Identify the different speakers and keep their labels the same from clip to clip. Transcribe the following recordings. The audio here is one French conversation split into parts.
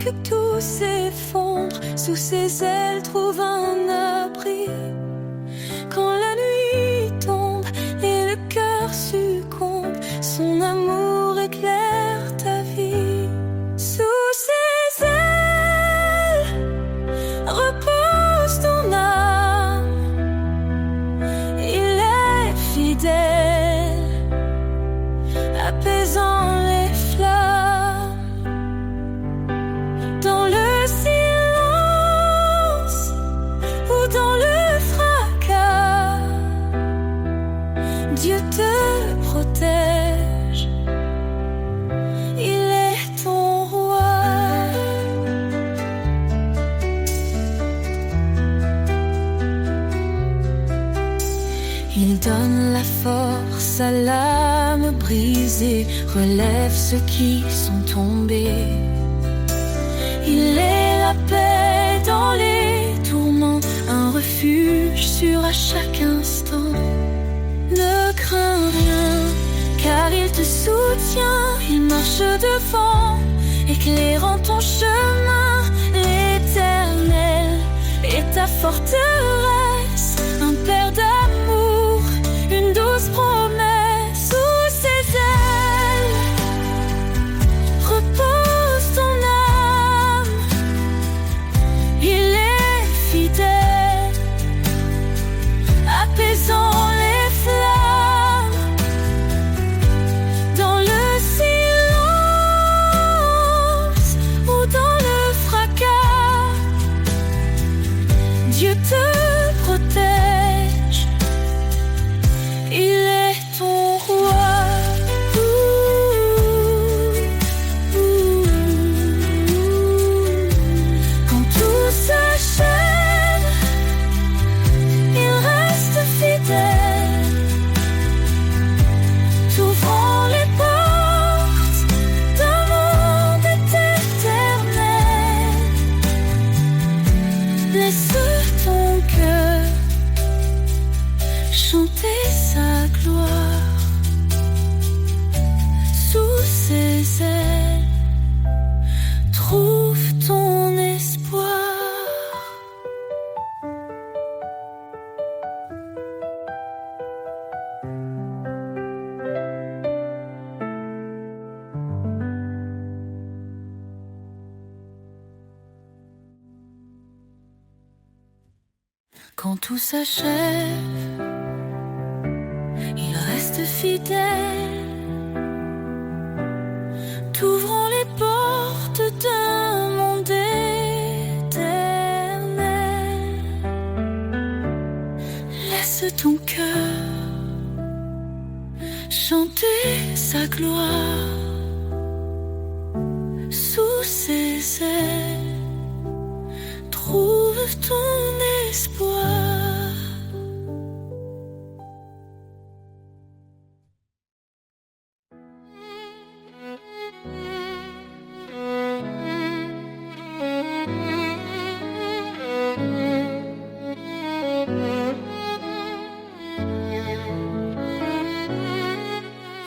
Speaker 1: que tout s'effondre, sous ses ailes trouve un abri. Quand la nuit tombe et le cœur succombe, son amour éclaire ta vie. Sous ses ailes repose ton âme, il est fidèle, apaisant les flammes. Dans le silence ou dans le fracas, Dieu te protège, il est ton roi. Il donne la force à l'âme brisée, relève ceux qui sont tombés. Il est la paix dans les tourments, un refuge sûr à chaque instant. Ne crains rien, car il te soutient, il marche devant, éclairant ton chemin. L'Éternel est ta forteresse, un père d'amour, une douce promesse. Sous ses ailes repose ton âme, il est fidèle, apaisant les flammes. Dans le silence ou dans le fracas, Dieu te protège, il est ton roi. Quand tout s'achève, il reste fidèle, t'ouvrant les portes d'un monde éternel. Laisse ton cœur chanter sa gloire. Sous ses ailes, trouve ton espoir. Quand tout s'achève, il reste fidèle, t'ouvrant les portes d'un monde éternel. Laisse ton cœur chanter sa gloire. Sous ses ailes, trouve ton espoir.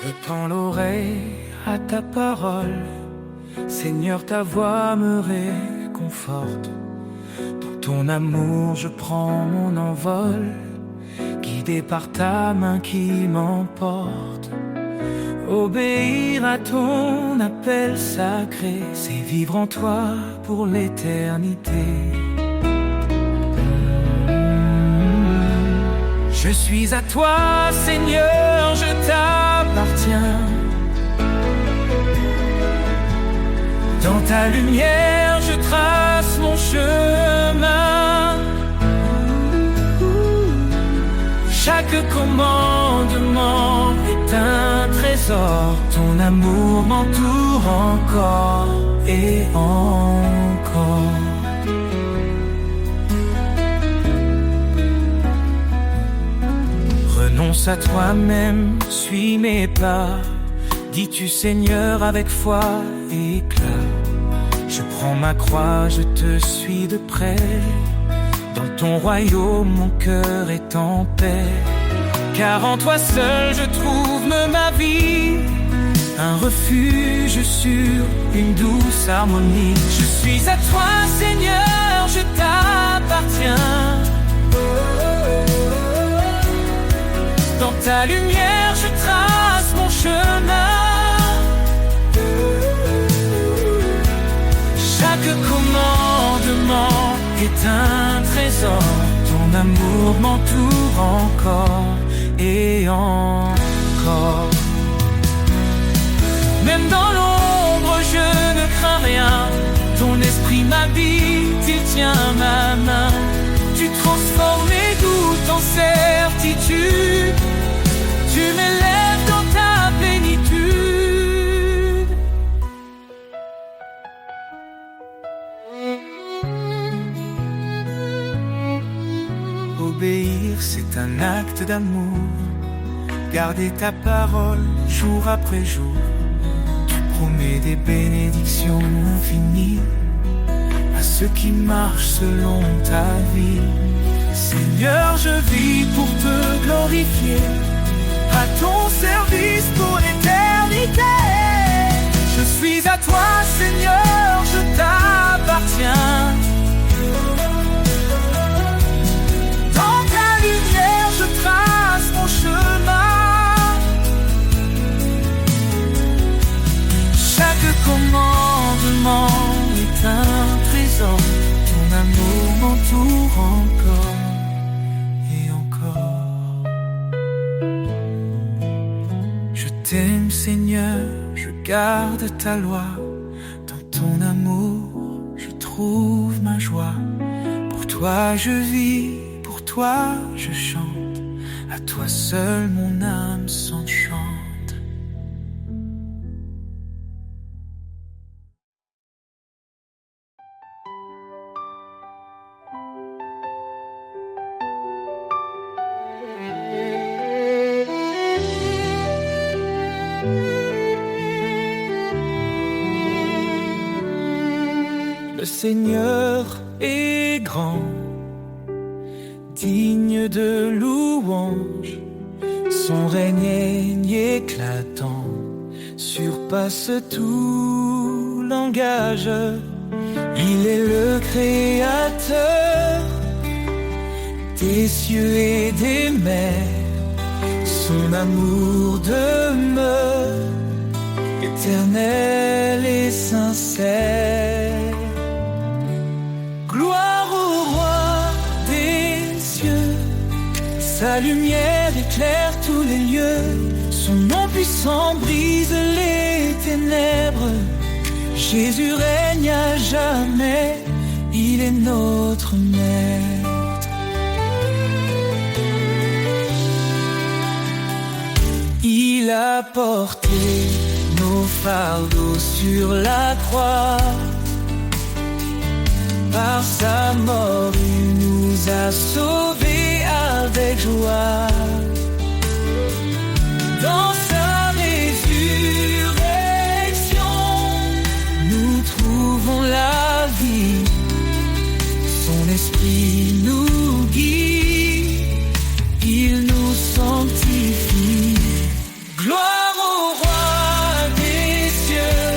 Speaker 2: Je tends l'oreille à ta parole, Seigneur, ta voix me réconforte. Dans ton amour je prends mon envol, guidé par ta main qui m'emporte. Obéir à ton appel sacré, c'est vivre en toi pour l'éternité. Je suis à toi, Seigneur, je t'appartiens. Dans ta lumière, je trace mon chemin. Chaque commandement est un trésor. Ton amour m'entoure encore et encore. Renonce à toi-même, suis mes pas. Dis-tu Seigneur avec foi et éclat. Je prends ma croix, je te suis de près. Dans ton royaume, mon cœur est en paix. Car en toi seul je trouve ma vie. un refuge sur une douce harmonie. Je suis à toi, Seigneur, je t'appartiens. Dans ta lumière, je trace mon chemin. Chaque commandement est un trésor. Ton amour m'entoure encore et encore. Même dans l'ombre, je ne crains rien. Ton esprit m'habite, il tient ma main. Tu transformes mes doutes en certitude. Tu m'élèves dans ta plénitude. Obéir, c'est un acte d'amour. Garder ta parole jour après jour. Tu promets des bénédictions infinies à ceux qui marchent selon ta vie. Seigneur, je vis pour te glorifier, à ton service pour l'éternité. Je suis à toi, Seigneur, je t'appartiens. Dans ta lumière, je trace mon chemin. Chaque commandement est un trésor. Ton amour m'entoure encore et encore. Je t'aime, Seigneur, je garde ta loi. Dans ton amour, je trouve ma joie. Pour toi je vis, pour toi je chante. À toi seul mon âme s'enchante. Le Seigneur est grand, digne de louange. Son règne éclatant surpasse tout langage. Il est le créateur des cieux et des mers. Son amour demeure éternel et sincère. Gloire au roi des cieux, sa lumière éclaire tous les lieux. Son nom puissant brise les ténèbres. Jésus règne à jamais, il est notre maître. Il a porté nos fardeaux sur la croix. Par sa mort, il nous a sauvés avec joie. Dans sa résurrection, nous trouvons la vie. Son esprit nous guide, il nous sanctifie. Gloire au roi des cieux,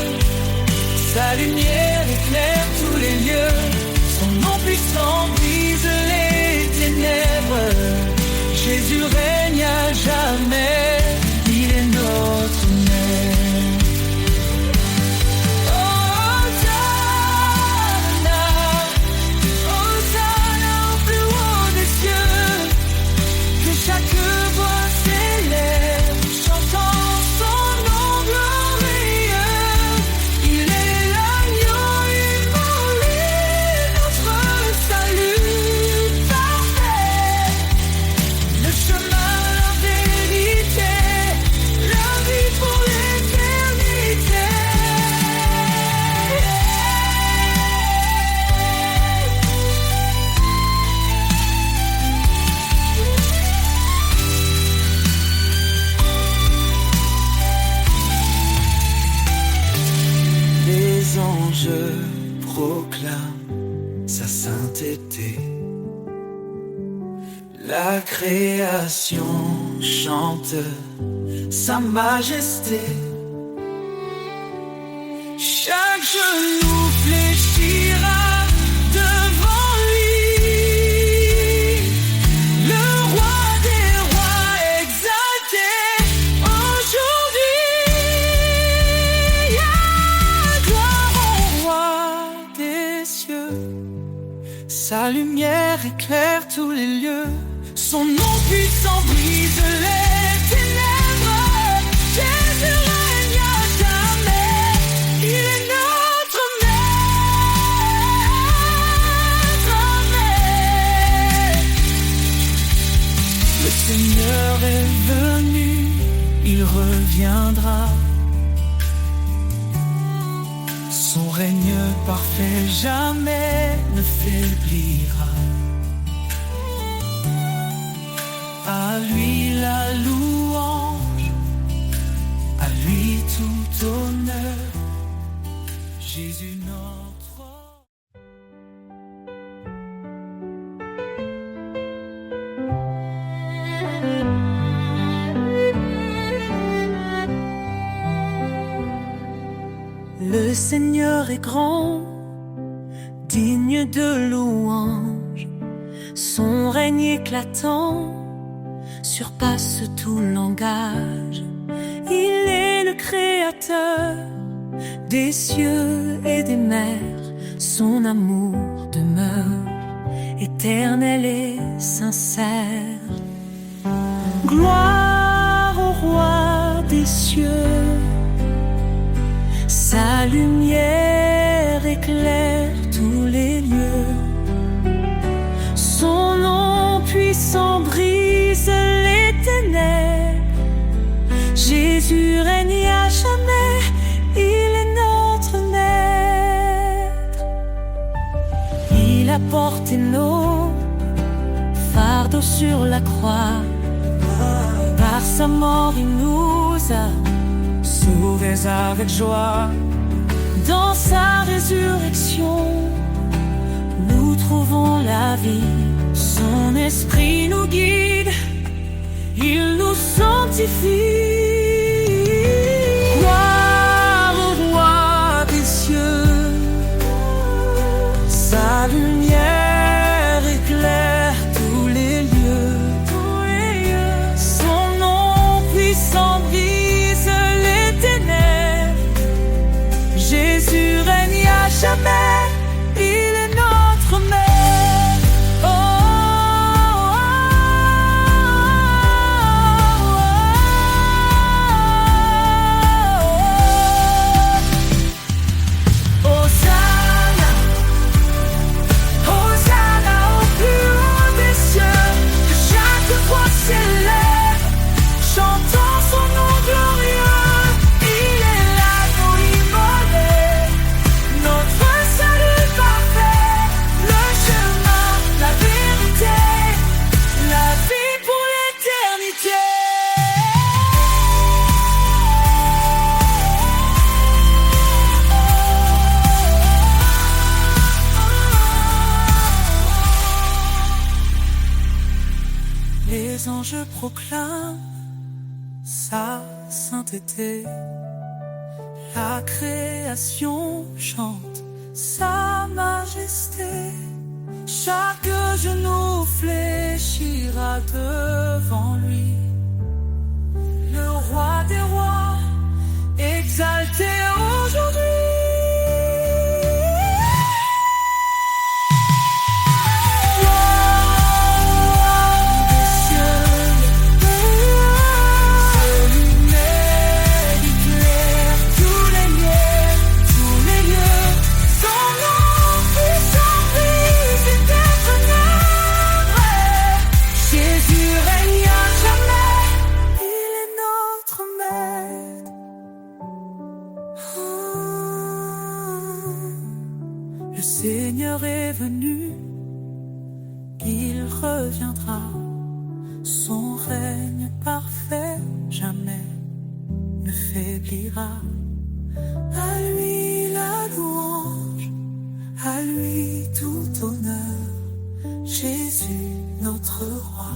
Speaker 2: sa lumière éclaire tous les lieux. Son nom puissant brise les ténèbres. Jésus règne à jamais, il est notre maître. Hosanna, Hosanna au plus haut des cieux. Que chaque voix s'élève, chantant son nom glorieux. Il est l'agneau immolé, notre salut parfait. Le chemin, la vérité, la vie pour l'éternité. Les anges proclament sa sainteté. La création chante sa majesté. genou fléchira devant lui. Le roi des rois exalté aujourd'hui. Gloire au roi des cieux. Sa lumière éclaire tous les lieux. Son nom puissant brise les ténèbres. Jésus règne à jamais. Il est notre maître. Amen. Le Seigneur est venu, il reviendra. Son règne parfait jamais ne faiblira. À lui la louange, à lui tout honneur, Jésus notre roi.
Speaker 1: Le Seigneur est grand, digne de louange. Son règne éclatant surpasse tout langage. Il est le créateur des cieux et des mers. Son amour demeure éternel et sincère. Gloire au roi des cieux. Sa lumière éclaire tous les lieux. Son nom puissant brise les ténèbres. Jésus règne à jamais, il est notre maître. Il a porté nos fardeaux sur la croix. Par sa mort il nous a
Speaker 2: Sauvés avec joie.
Speaker 1: dans sa résurrection. Nous trouvons la vie. Son esprit nous guide, il nous sanctifie. Gloire au roi des cieux. Sa lumière éclaire tous les lieux. Son nom puissant brise les ténèbres. Jésus règne à jamais, il est notre maître. Oh, Hosanna, Hosanna au plus haut des cieux. Que chaque voix s'élève, chantant son nom glorieux. Il est l'agneau immolé, notre salut parfait, le chemin, la vérité, la vie pour l'éternité. Les anges proclament sa sainteté. La création chante sa majesté. Chaque genou fléchira devant lui. Le roi des rois, exalté aujourd'hui. Le Seigneur est venu, il reviendra. Son règne parfait jamais ne faiblira. À lui la louange, à lui tout honneur. Jésus, notre roi,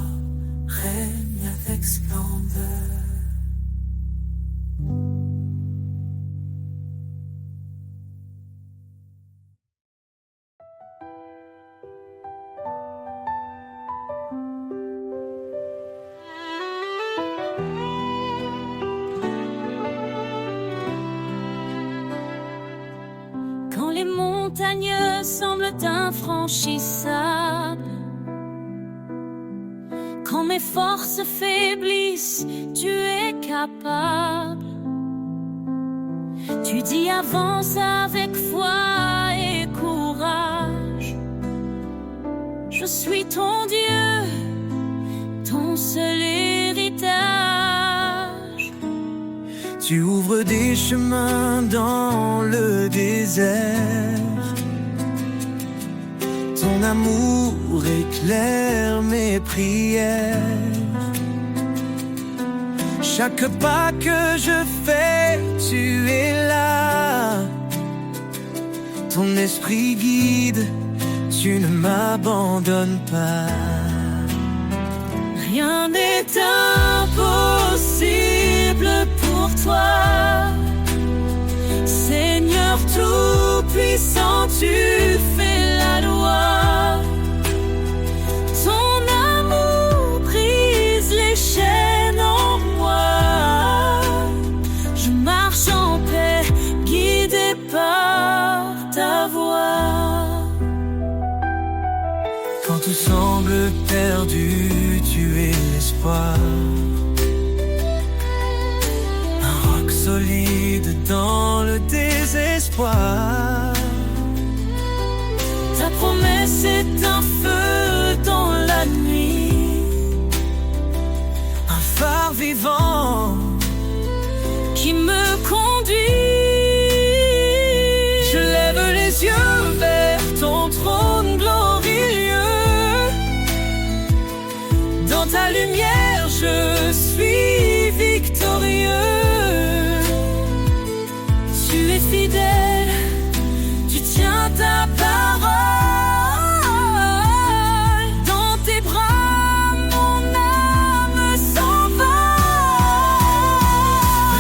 Speaker 1: règne avec splendeur. montagnes semblent infranchissables. Quand mes forces faiblissent, tu es capable. Tu dis avance avec foi et courage. Je suis ton Dieu, ton seul héritage.
Speaker 2: Tu ouvres des chemins dans le désert. Ton amour éclaire mes prières. Chaque pas que je fais, tu es là. Ton esprit guide, tu ne m'abandonnes pas.
Speaker 1: Rien n'est impossible pour toi. Seigneur tout-puissant, tu fais la loi. Ton amour brise les chaînes en moi. Je marche en paix, guidé par ta voix.
Speaker 2: Quand tout semble perdu, tu es l'espoir. Un roc solide dans le désespoir.
Speaker 1: Ta promesse est un feu dans la nuit,
Speaker 2: Un phare vivant
Speaker 1: qui me conduit.
Speaker 2: Je lève les yeux vers ton trône glorieux. Dans ta lumière, je suis victorieux.
Speaker 1: Tu es fidèle, tu tiens ta parole. Dans tes bras, mon âme s'envole.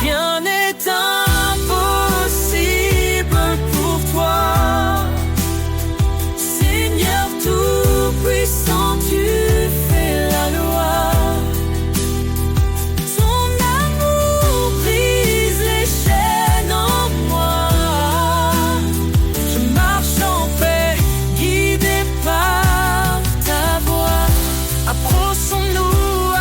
Speaker 2: Rien n'est impossible pour toi.
Speaker 1: Seigneur tout-puissant, tu fais la loi. Ton amour brise les chaînes en moi.
Speaker 2: Je marche en paix, guidé par ta voix. Approchons-nous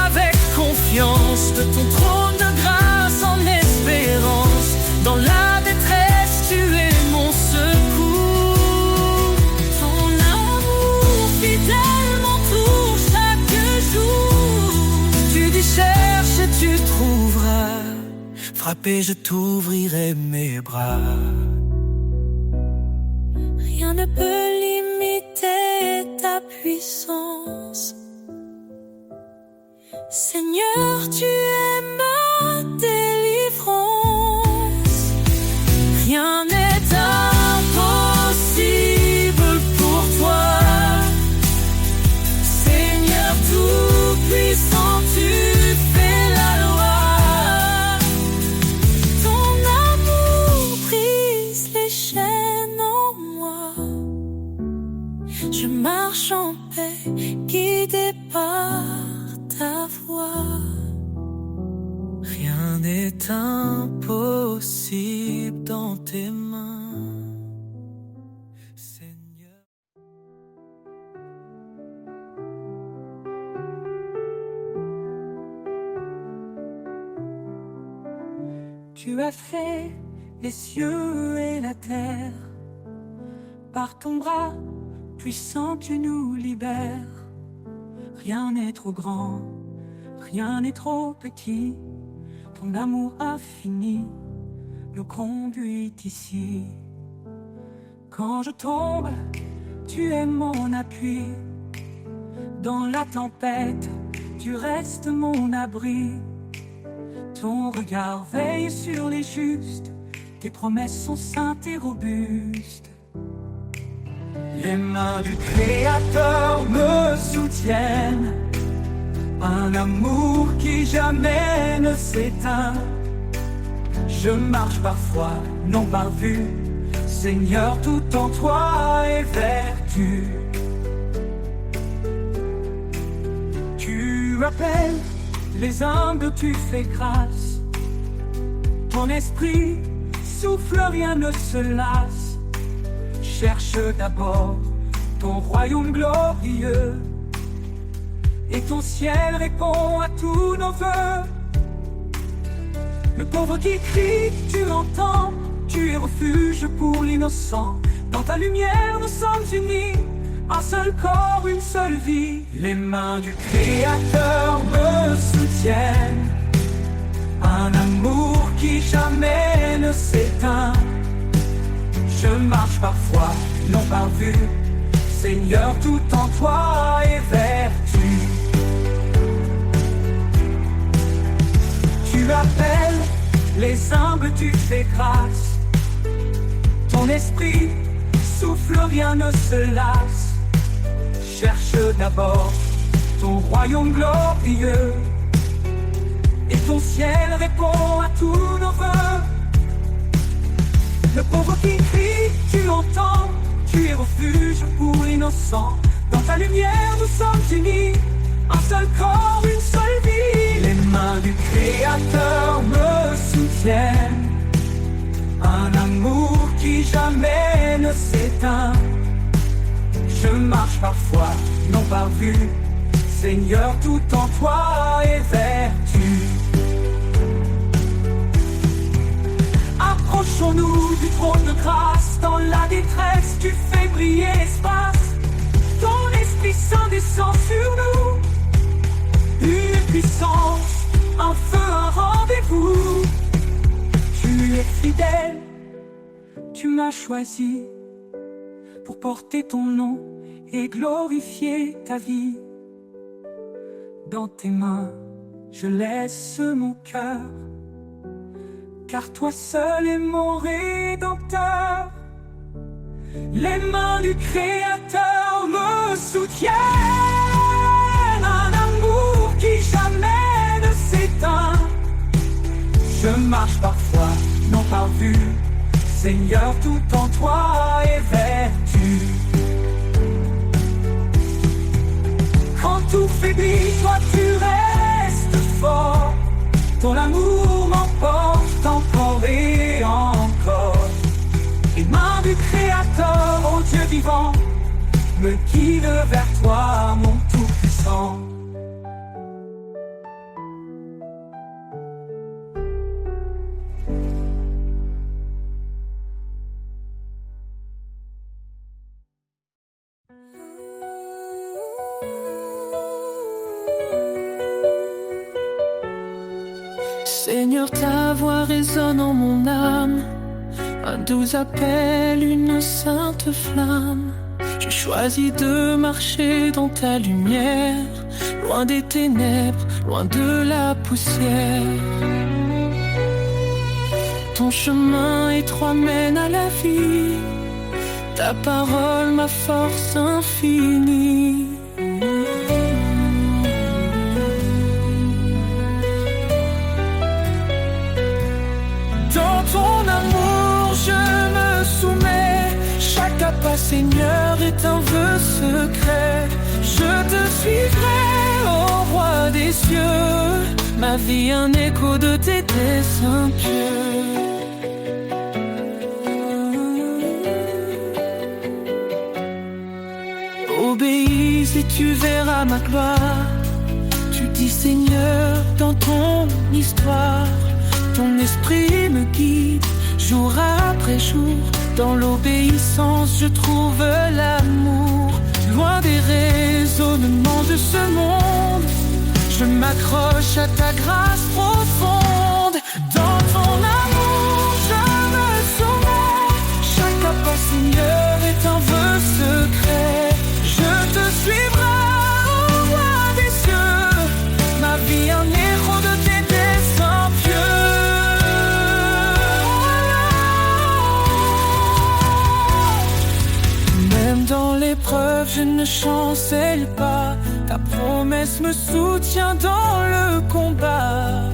Speaker 2: avec confiance de ton trône de grâce en espérance. Dans la détresse, tu es mon secours.
Speaker 1: Ton amour fidèle m'entoure chaque jour.
Speaker 2: Tu dis cherche et tu trouveras. Frappé, je t'ouvrirai mes bras.
Speaker 1: Rien ne peut limiter ta puissance. Seigneur, tu es ma délivrance. Rien n'est impossible pour toi. Seigneur tout-puissant, tu fais la loi. Ton amour brise les chaînes en moi. Je marche en paix, guidé par ta voix.
Speaker 2: Rien n'est impossible dans tes mains, Seigneur. Tu as fait les cieux et la terre. Par ton bras puissant, tu nous libères. Rien n'est trop grand, rien n'est trop petit. Ton amour infini nous conduit ici. Quand je tombe, tu es mon appui. Dans la tempête, tu restes mon abri. Ton regard veille sur les justes. Tes promesses sont saintes et robustes. Les mains du Créateur me soutiennent. Un amour qui jamais ne s'éteint. Je marche par foi, non par vue. Seigneur, tout en toi est vertu. Tu appelles les humbles, tu fais grâce. Ton esprit souffle, rien ne se lasse. Cherche d'abord ton royaume glorieux, et ton ciel répond à tous nos vœux. Le pauvre qui crie, tu l'entends, tu es refuge pour l'innocent. Dans ta lumière nous sommes unis, un seul corps, une seule vie. Les mains du Créateur me soutiennent, un amour qui jamais ne s'éteint. Je marche parfois, non par vue, Seigneur, tout en toi est vertu. Tu appelles les humbles, tu fais grâce. Ton esprit souffle, rien ne se lasse. Cherche d'abord ton royaume glorieux, et ton ciel répond à tous nos vœux. Le pauvre qui crie, tu l'entends, tu es refuge pour l'innocent. Dans ta lumière nous sommes unis, un seul corps, une seule vie. Les mains du Créateur me soutiennent, un amour qui jamais ne s'éteint. Je marche parfois, non par vue, Seigneur, tout en toi est vertu. Approchons-nous du trône de grâce, dans la détresse tu fais briller l'espace. Ton Esprit Saint descend sur nous, une puissance, un feu, un rendez-vous. Tu es fidèle, tu m'as choisi pour porter ton nom et glorifier ta vie. Dans tes mains, je laisse mon cœur, car toi seul es mon Rédempteur. Les mains du Créateur me soutiennent, un amour qui jamais ne s'éteint. Je marche parfois, non par vue, Seigneur, tout en toi est vertu. Quand tout faiblit, toi tu restes fort. Ton amour m'emporte encore et encore. Les mains du Créateur, ô Dieu vivant, me guide vers toi, mon Tout-Puissant.
Speaker 1: Seigneur, ta voix résonne en mon âme, un doux appel, une sainte flamme. J'ai choisi de marcher dans ta lumière, loin des ténèbres, loin de la poussière. Ton chemin étroit mène à la vie, ta parole, ma force infinie. Dans ton amour je me soumets, chaque pas Seigneur est un vœu secret. Je te suivrai, ô roi des cieux, ma vie un écho de tes desseins pieux. Obéis et tu verras ma gloire. Tu dis Seigneur dans ton histoire. Ton esprit me guide jour après jour. Dans l'obéissance je trouve l'amour. Loin des raisonnements de ce monde, je m'accroche à ta grâce profonde. Dans ton amour je me soumets, chaque pas Seigneur est un vœu secret. Je te suivrai, ô roi des cieux, ma vie un héros de tes desseins pieux. Même dans l'épreuve je ne chancelle pas, ta promesse me soutient dans le combat.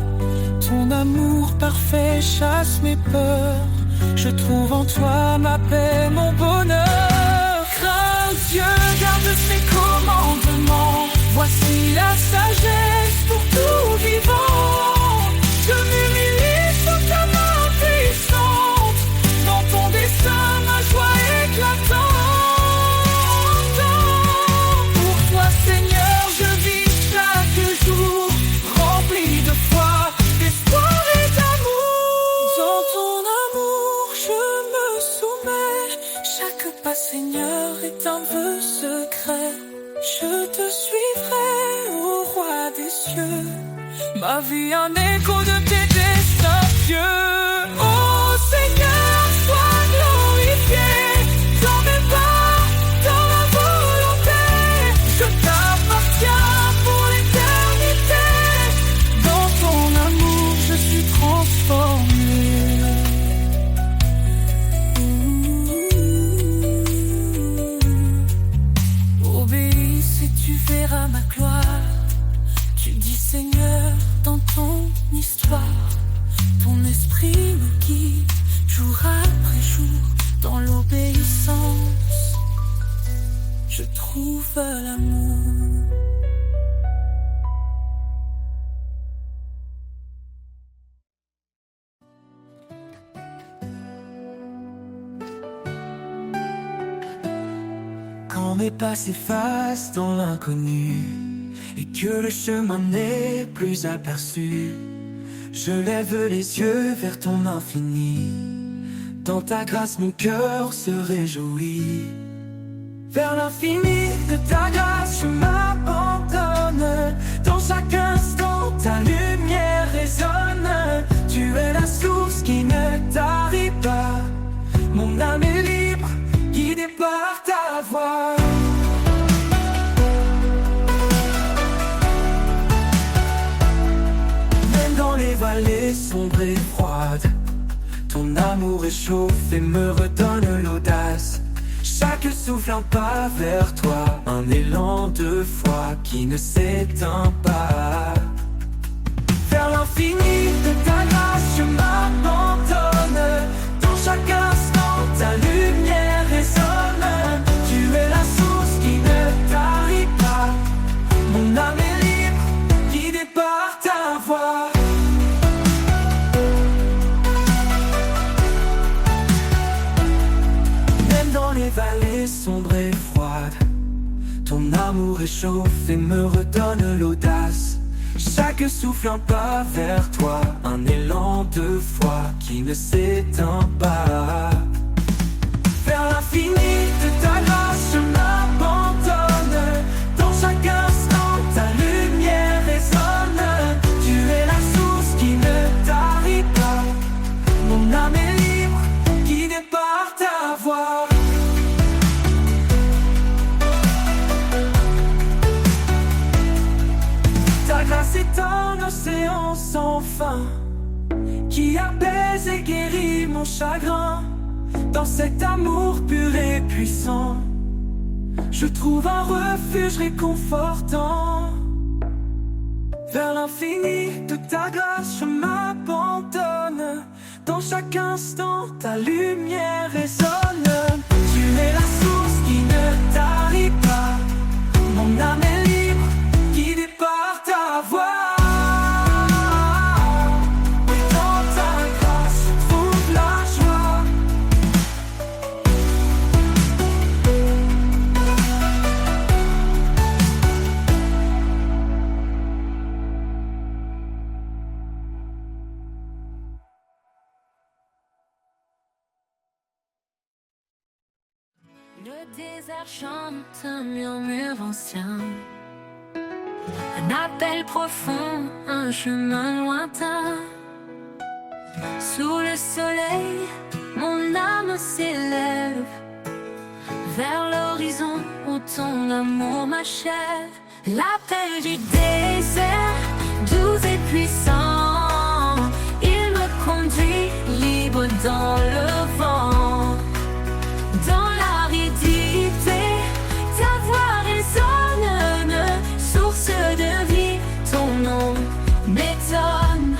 Speaker 1: Ton amour parfait chasse mes peurs, je trouve en toi ma paix, mon bonheur. Crains Dieu, garde ses commandements, voici la sagesse pour tout vivant. Je m'humilie sous ta main puissante, dans ton dessein ma joie éclatante.
Speaker 2: cieux, ma vie un écho de tes desseins pieux. Oh Seigneur, sois glorifié dans mes pas, dans ma volonté. Je t'appartiens pour l'éternité. Dans ton amour, je suis transformé. Obéis et tu verras ma gloire. Tu dis Seigneur dans ton histoire. Ton esprit me guide jour après jour. Dans l'obéissance, je trouve l'amour. Quand mes pas s'effacent dans l'inconnu et que le chemin n'est plus aperçu, je lève les yeux vers ton infini. Dans ta grâce mon cœur se réjouit. Vers l'infini de ta grâce je m'abandonne. Dans chaque instant ta lumière résonne. Tu es la source qui ne tarit pas. Mon âme est libre, guidée par ta voix. Même dans les vallées sombres et froides, ton amour réchauffe et me redonne l'audace. Chaque souffle un pas vers toi, un élan de foi qui ne s'éteint pas. Vers l'infini de ta grâce je m'abandonne. Dans chaque instant ta lumière résonne. Tu es la source qui ne tarit pas. Mon âme est libre, guidée par ta voix. Même dans les vallées sombres et froides, ton amour réchauffe et me redonne l'audace. Chaque souffle un pas vers toi, un élan de foi qui ne s'éteint pas. Vers l'infini de ta grâce je m'abandonne. Dans chaque instant ta lumière résonne. Tu es la source qui ne tarit pas. Mon âme est libre, guidée par ta voix. Ta grâce est un océan sans fin qui apaise et guérit mon chagrin. Dans cet amour pur et puissant, je trouve un refuge réconfortant. Vers l'infini de ta grâce je m'abandonne. Dans chaque instant ta lumière résonne. Tu es la source qui ne tarit pas. Mon âme est libre, guidée par ta voix. Et dans ta grâce je trouve la joie.
Speaker 1: Le désert chante un murmure ancien, un appel profond, un chemin lointain. Sous le soleil, mon âme s'élève vers l'horizon où ton amour m'achève. L'appel du désert, doux et puissant, il me conduit libre dans le vent. Dans l'aridité, ta voix résonne, source de vie, ton nom m'étonne.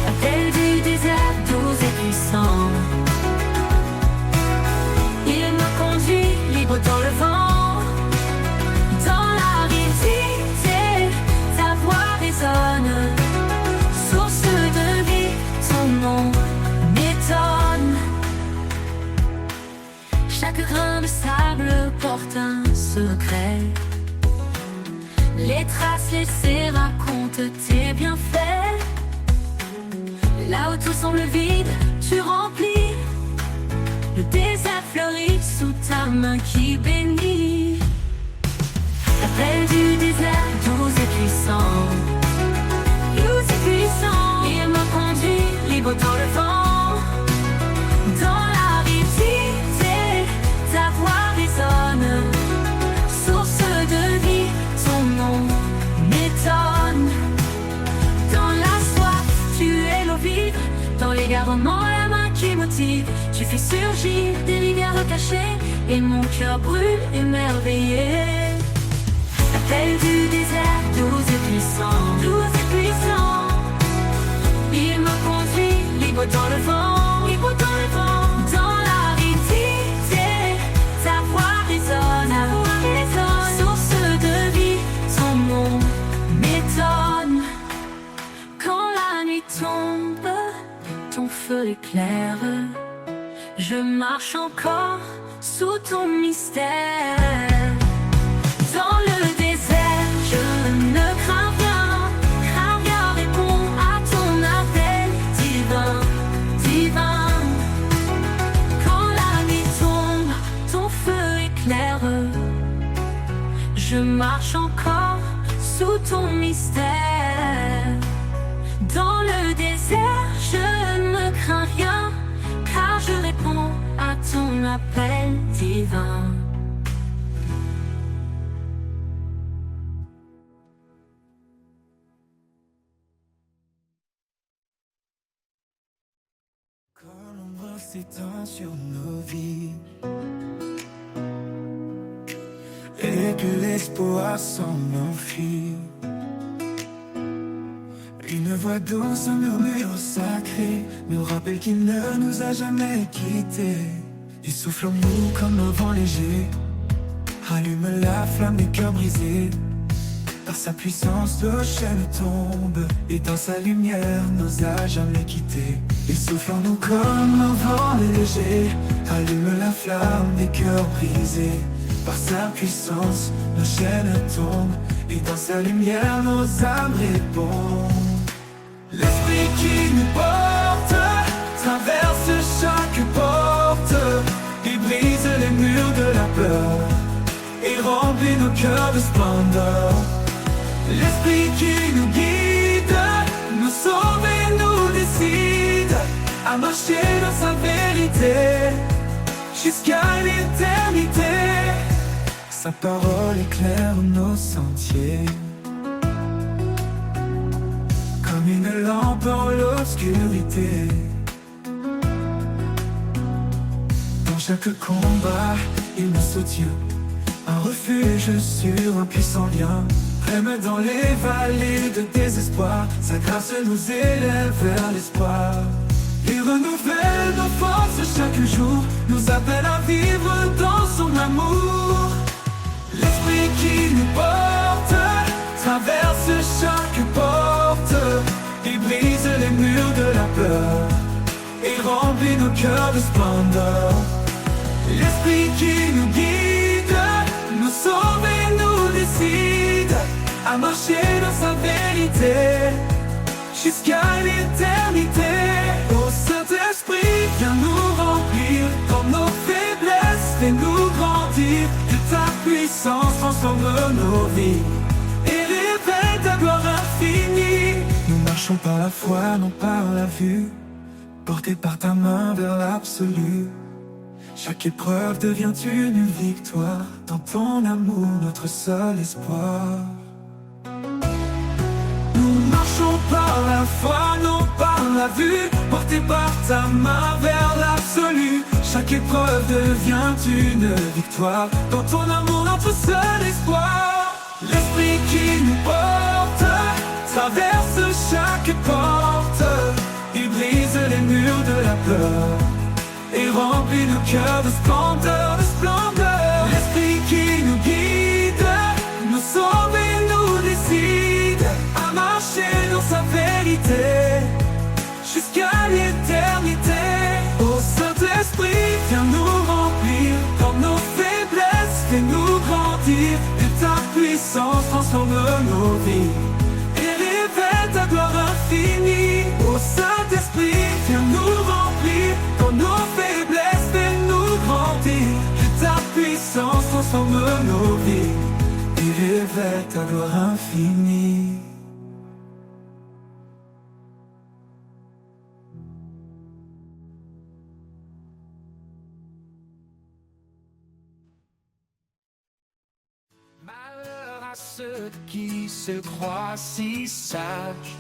Speaker 1: Appel du désert, doux et puissant, il me conduit libre dans le vent. Dans l'aridité, ta voix résonne, source de vie, ton nom m'étonne. Chaque grain de sable porte un secret. Les traces laissées racontent tes bienfaits. Là où tout semble vide, tu remplis. Le désert fleurit sous ta main qui bénit. Appel du désert, doux et puissant. Doux et puissant, il me conduit libre dans le vent. Dans l'aridité, ta voix résonne. Source de vie, ton nom m'étonne. Dans la soif, tu es l'eau vive. Dans l'égarement, la main qui motive. Tu fais surgir des rivières cachées. Et mon cœur brûle émerveillé. Appel du désert, doux et puissant. Doux et puissant, il me conduit libre dans le vent. Libre dans le vent. Dans l'aridité, ta voix résonne. Ta voix résonne. Source de vie, ton nom m'étonne. Quand la nuit tombe, ton feu éclaire. Je marche encore sous ton mystère. Dans le désert, je ne crains rien répond à ton appel divin, divin. Quand la nuit tombe, ton feu éclaire. Je marche encore sous ton mystère. Dans le désert, je ne crains rien, car je réponds à ton appel divin.
Speaker 2: Quand l'ombre s'étend sur nos vies et que l'espoir semble enfuir, une voix douce, un murmure sacré nous rappelle qu'il ne nous a jamais quittés. Il souffle en nous comme un vent léger, allume la flamme des cœurs brisés. Par sa puissance, nos chaînes tombent, et dans sa lumière, nous a jamais quittés. Il souffle en nous comme un vent léger, allume la flamme des cœurs brisés. Par sa puissance, nos chaînes tombent, et dans sa lumière, nos âmes répondent. L'esprit qui nous porte traverse chaque porte et brise les murs de la peur et remplit nos cœurs de splendeur. L'esprit qui nous guide, nous sauve et nous décide à marcher dans sa vérité jusqu'à l'éternité. Sa parole éclaire nos sentiers comme une lampe en l'obscurité. Dans chaque combat, il nous soutient, un refuge sur un puissant lien. Même dans les vallées de désespoir, sa grâce nous élève vers l'espoir. Il renouvelle nos forces chaque jour, nous appelle à vivre dans son amour. L'esprit qui nous porte traverse chaque porte et brise les murs de la peur et remplit nos cœurs de splendeur. L'esprit qui nous guide, nous sauve et nous décide à marcher dans sa vérité jusqu'à l'éternité. Ô Saint-Esprit, viens nous remplir dans nos faiblesses, fais-nous grandir. Que ta puissance transforme nos vies et révèle ta gloire infinie. Nous marchons par la foi, non par la vue, portés par ta main vers l'absolu. Chaque épreuve devient une victoire, dans ton amour, notre seul espoir. Nous marchons par la foi, non par la vue, portés par ta main vers l'absolu. Chaque épreuve devient une victoire, dans ton amour, notre seul espoir. L'esprit qui nous porte traverse chaque porte et brise les murs de la peur et remplit nos cœurs de splendeur, de splendeur. L'esprit qui nous guide, nous sauve et nous décide à marcher dans sa vérité jusqu'à l'éternité. Ô Saint-Esprit, viens nous remplir dans nos faiblesses, fais-nous grandir. Que ta puissance transforme nos vies et révèle ta gloire infinie. Ô Saint-Esprit, viens nous remplir dans nos faiblesses, fais-nous grandir. Que ta puissance transforme nos vies et révèle ta gloire infinie. Malheur à ceux qui se croient si sages,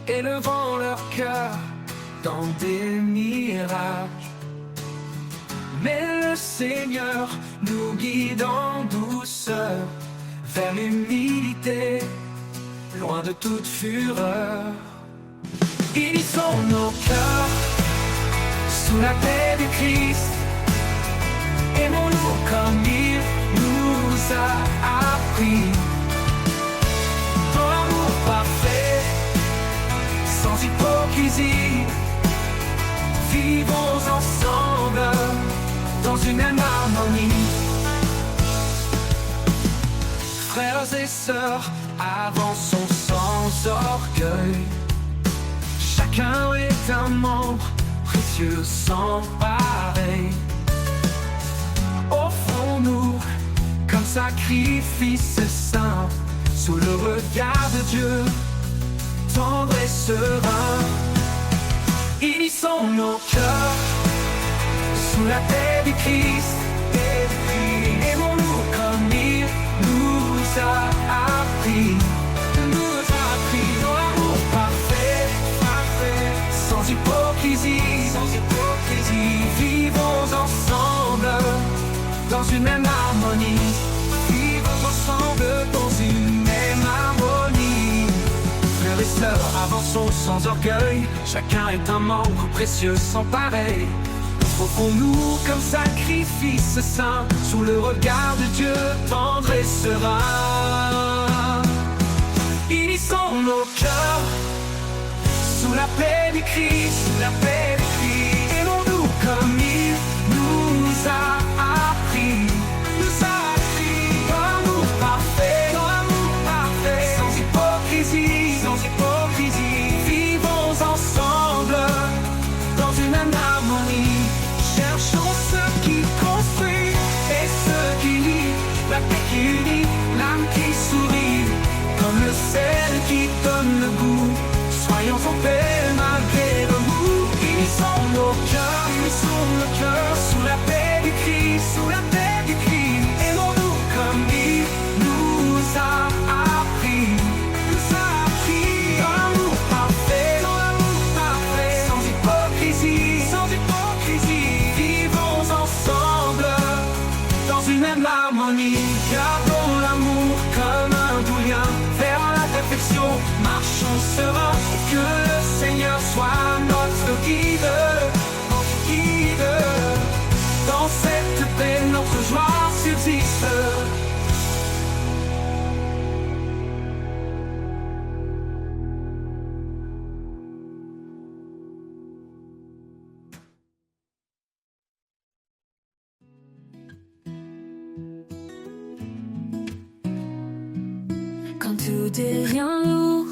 Speaker 2: élevant leur cœur dans des mirages. Mais le Seigneur nous guide en douceur vers l'humilité, loin de toute fureur. Unissons nos cœurs sous la paix du Christ. Aimons-nous comme il nous a appris. Dans l'amour parfait, sans hypocrisie, vivons ensemble dans une même harmonie. Frères et sœurs, avançons sans orgueil. Chacun est un membre précieux sans pareil. Offrons-nous comme sacrifice saint, sous le regard de Dieu, tendre et serein. Unissons nos cœurs sous la paix du Christ. Aimons-nous comme il nous a appris. Dans l'amour parfait, sans hypocrisie, vivons ensemble dans une même harmonie. Vivons ensemble dans une même harmonie. Frères et sœurs, avançons sans orgueil. Chacun est un membre précieux sans pareil. Offrons-nous comme sacrifice saint, sous le regard de Dieu, tendre et serein. Unissons nos cœurs sous la paix du Christ. Aimons-nous comme il nous a appris. Dans l'amour parfait, sans hypocrisie, vivons ensemble dans une même harmonie. Cherchons ce qui construit et ce qui lie, la paix qui unit, l'âme qui sourit, comme le sel qui donne le goût. Soyons en paix malgré le mou. Unissons nos cœurs sous la paix du Christ. Aimons-nous comme il nous a appris. Dans l'amour parfait, sans hypocrisie, vivons ensemble dans une même harmonie. Gardons l'amour comme un doux lien vers la perfection. Marchons sereins, que le Seigneur soit notre guide. Dans cette paix, notre joie subsiste.
Speaker 1: Quand tout devient lourd,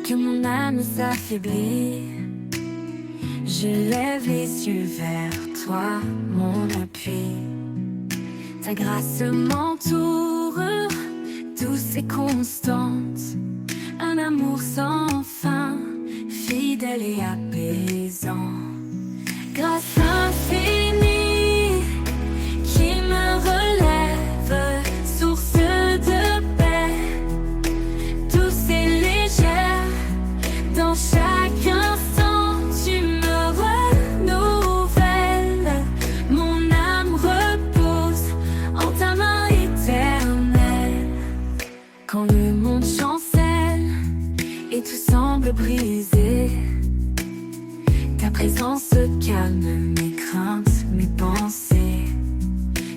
Speaker 1: que mon âme s'affaiblit, je lève les yeux vers toi, mon appui. Ta grâce m'entoure, douce et constante, un amour sans fin, fidèle et apaisant. Grâce infinie qui me relève, source de paix, douce et légère, dans chaque instant tu me renouvelles. Mon âme repose en ta main éternelle. Quand le monde chancelle et tout semble brisé, ta présence calme mes craintes, mes pensées.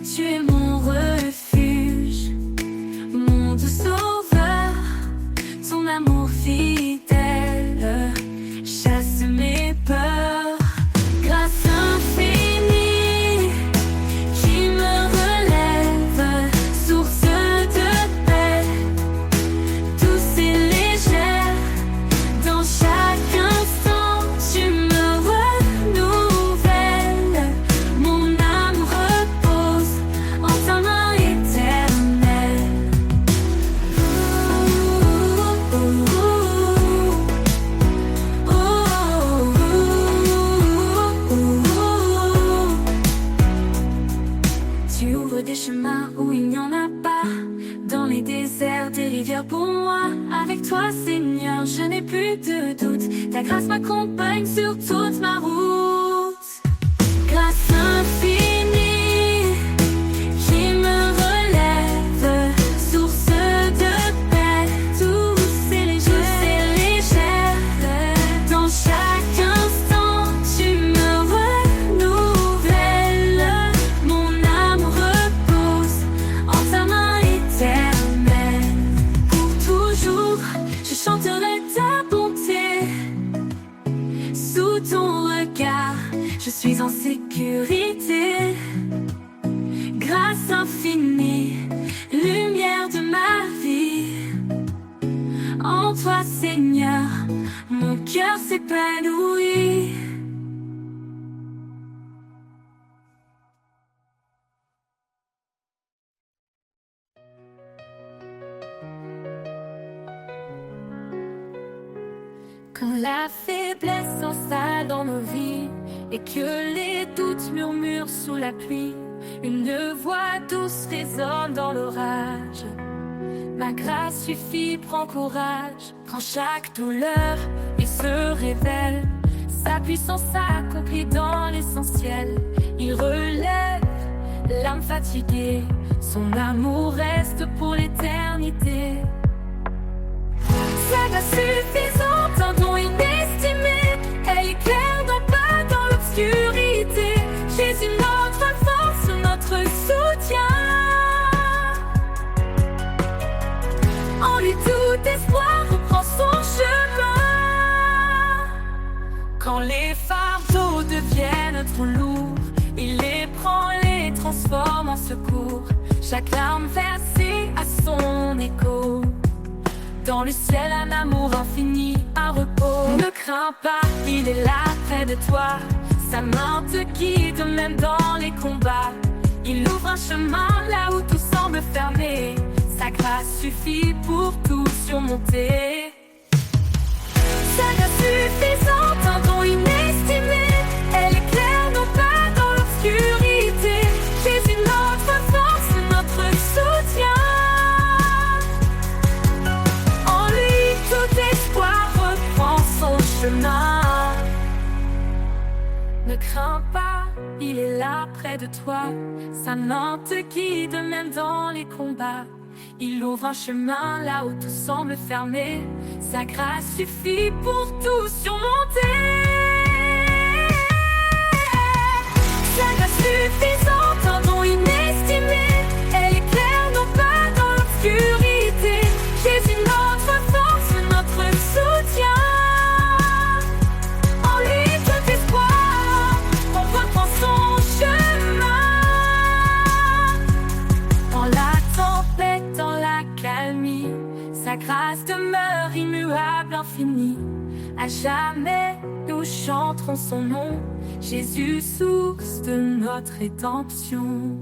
Speaker 1: Tu es mon refuge, mon doux sauveur. Ton amour fidèle chasse mes peurs. Grâce infinie qui me relève, source de paix, douce et légère, dans chaque instant tu me renouvelles. Maintenant je n'ai plus de doute, ta grâce m'accompagne sur toute ma route. Grâce infinie qui me relève, source de paix, douce et légère. Dans chaque instant tu me renouvelles, mon âme repose en ta main éternelle. Pour toujours je chanterai ta bonté, sous ton regard je suis en sécurité. Grâce infinie, lumière de ma vie, en toi Seigneur, mon cœur s'épanouit. Quand la faiblesse s'installe dans nos vies et que les doutes murmurent sous la pluie, une voix douce résonne dans l'orage. Ma grâce suffit, prends courage. Quand chaque douleur il se révèle, sa puissance s'accomplit dans l'essentiel. Il relève l'âme fatiguée, son amour reste pour l'éternité. Sa grâce suffisante, un don inestimé, elle éclaire nos pas dans l'obscurité. Jésus notre force, notre soutien, en lui tout espoir reprend son chemin. Quand les fardeaux deviennent trop lourds, il les prend, les transforme en secours. Chaque larme versée a son écho. Dans le ciel un amour infini, un repos. Ne crains pas, il est là près de toi. Sa main te guide même dans les combats. Il ouvre un chemin là où tout semble fermé. Sa grâce suffit pour tout surmonter. Sa grâce suffisante, un don inestimé, elle éclaire nos pas dans l'obscurité. Jésus notre force, notre soutien, en lui tout espoir reprend son chemin. Ne crains pas, il est là près de toi. Sa main te guide même dans les combats. Il ouvre un chemin là où tout semble fermé. Sa grâce suffit pour tout surmonter. Sa grâce suffisante, un don inestimé, elle éclaire nos pas dans l'obscurité. Jésus notre force, notre soutien, en lui tout espoir, on reprend son chemin. Dans la tempête, dans la calmie, sa grâce demeure immuable, infinie. À jamais nous chanterons son nom, Jésus, source de notre rédemption.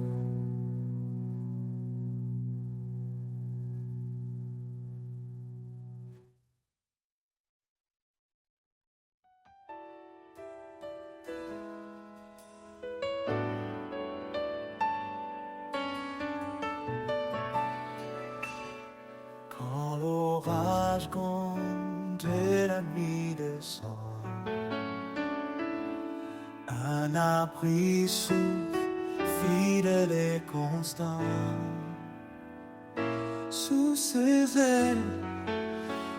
Speaker 2: Quand l'orage gronde et la nuit descend, un abri souffle, fidèle et constant. Sous ses ailes,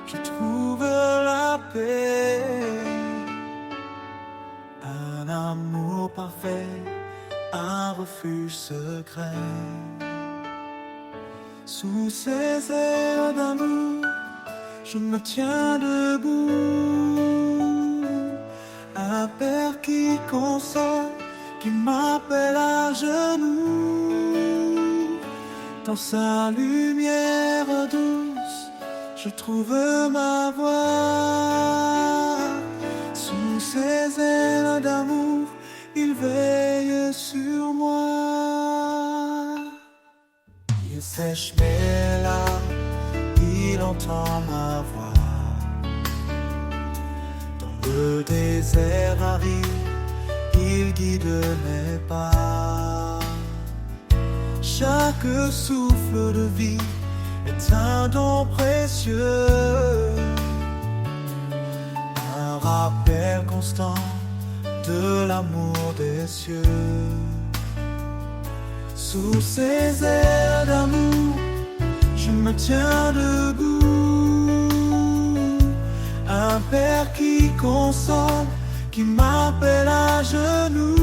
Speaker 2: je trouve la paix. Un amour parfait, un refuge secret. Sous ses ailes d'amour, je me tiens debout. Un Père qui console, qui m'appelle à genoux. Dans sa lumière douce, je trouve ma voie. Sous ses ailes d'amour, il veille sur moi. Il sèche mes larmes, il entend ma voix. Dans le désert aride, il guide mes pas. Chaque souffle de vie est un don précieux.
Speaker 3: rappel constant de l'amour des cieux. Sous ces airs d'amour, je me tiens debout. Un père qui console, qui m'appelle à genoux.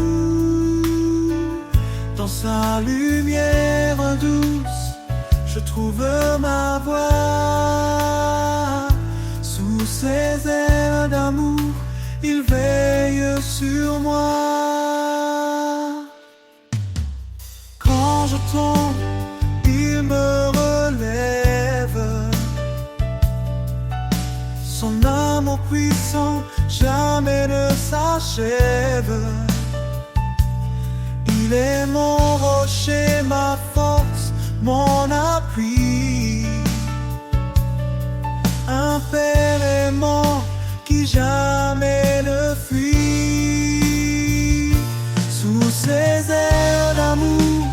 Speaker 3: Dans sa lumière douce, je trouve ma voie. Sous ses ailes d'amour, il veille sur moi. Quand je tombe, il me relève. Son amour puissant jamais ne s'achève. Il est mon rocher, ma force, mon appui. Un père aimant qui jamais ne fuit. Sous ses ailes d'amour,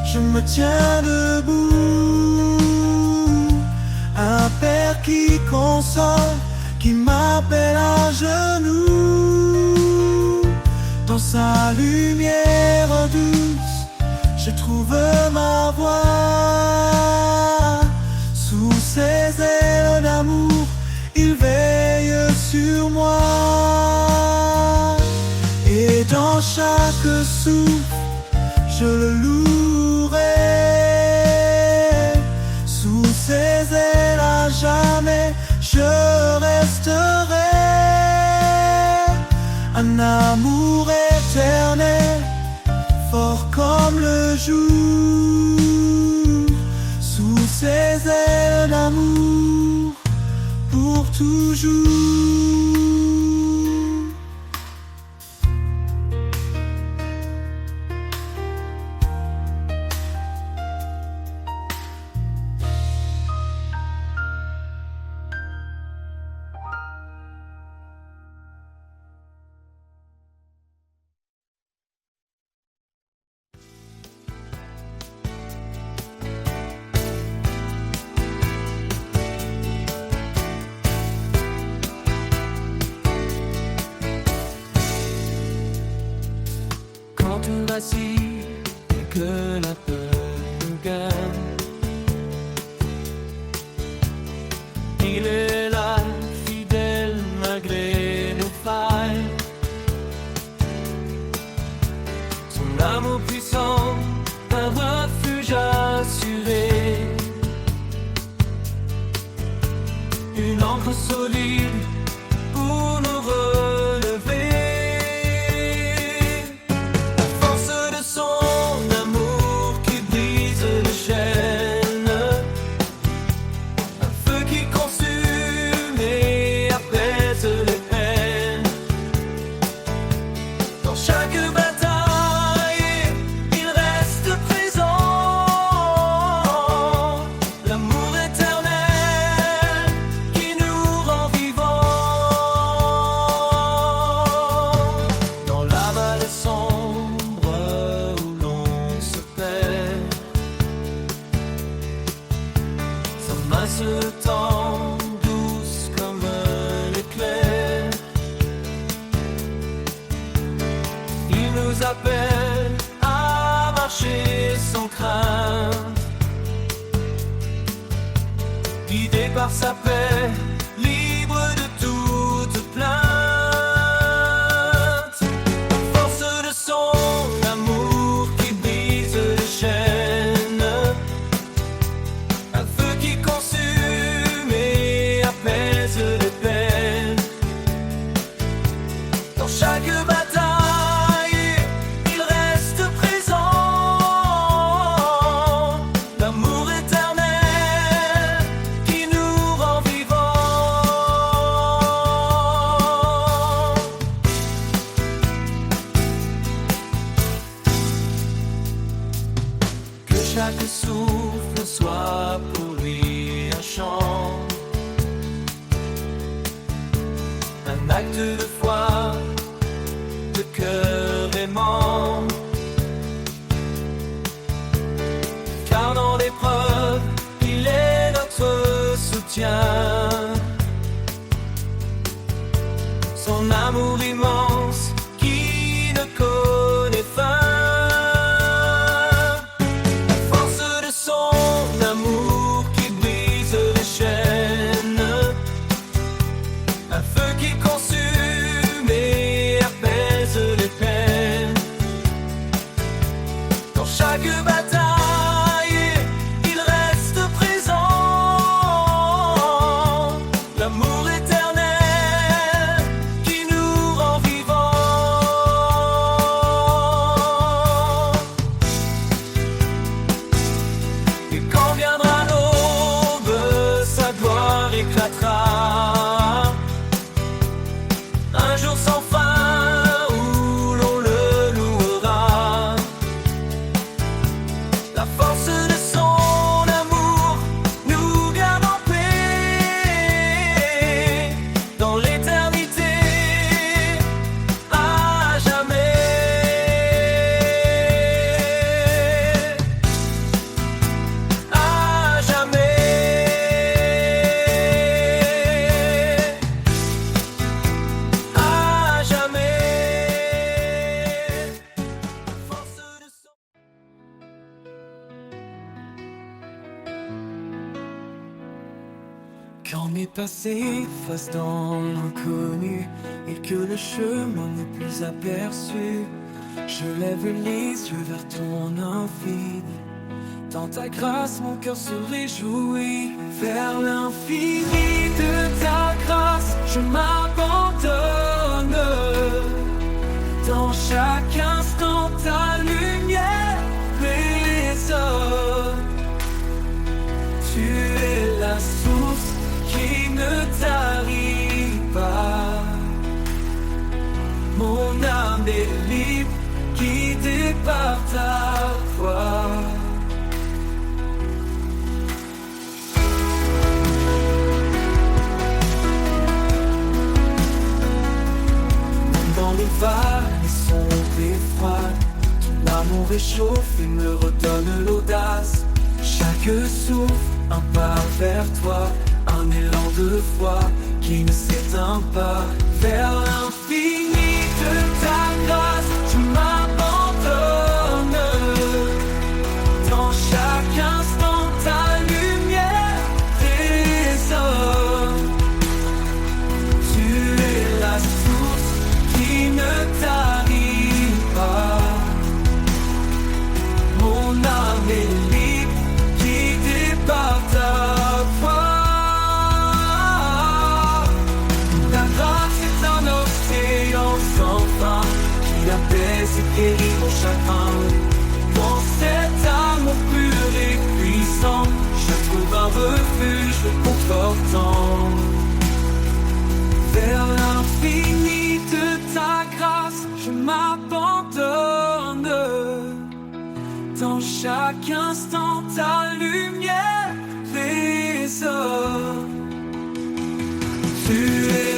Speaker 3: je me tiens debout. Un père qui console, qui m'appelle à genoux. Dans sa lumière douce, je trouve ma voie. Sous ses ailes d'amour, il veille sur moi. Et dans chaque souffle, je le louerai. Sous ses ailes à jamais, je resterai. Un amour éternel, fort comme le jour. Sous ses ailes d'amour, pour toujours.
Speaker 2: Quand tout vacille et que la peur nous gagne, il est là, fidèle malgré nos failles. Son amour puissant, un refuge assuré, une encre solide pour nous relever.
Speaker 3: Se tend douce comme l'éclair. Il nous appelle à marcher sans crainte, guidé par sa paix, libre de toute plainte. Force de son amour qui brise les chaînes, un feu qui consume et apaise les peines. Dans chaque bataille, il reste présent. L'amour éternel qui nous rend vivants. Que chaque souffle soit pour lui un chant, un acte de foi, de cœur aimant. Car dans l'épreuve, il est notre soutien.
Speaker 2: amour immense qui ne connaît fin. La force de son amour qui brise les chaînes, un feu qui consume et apaise les peines. Dans chaque bataille, il reste présent, l'amour éternel qui nous rend vivants. Et quand viendra l'aube, sa gloire éclatera, un jour sans fin où l'on le louera. La force de son amour nous garde en paix dans l'éternité, à jamais. À jamais. À jamais. La force de son Quand mes passés fassent dans l'inconnu et que le chemin n'est plus aperçu, je lève les yeux vers ton infini. Dans ta grâce, mon cœur se réjouit. Vers l'infini de ta grâce, je m'abandonne. Dans chaque instant, ta lumière résonne. Tu es la source qui ne tarit pas. Mon âme est libre, guidée par ta voix. Même dans les vallées sombres et froides, ton amour réchauffe et me redonne l'audace. Chaque souffle, un pas vers toi, un élan de foi qui ne s'éteint pas. Vers l'infini de ta grâce, je m'abandonne. Dans chaque instant, ta lumière résonne. Tu es la source qui ne tarit pas. Mon âme est libre, guidée par ta voix. Ta grâce est un océan sans fin qui apaise et guérit mon chagrin. Dans cet amour pur et puissant, je trouve un refuge réconfortant. Vers l'infini de ta grâce, je m'abandonne. Dans chaque instant, ta lumière résonne. Tu es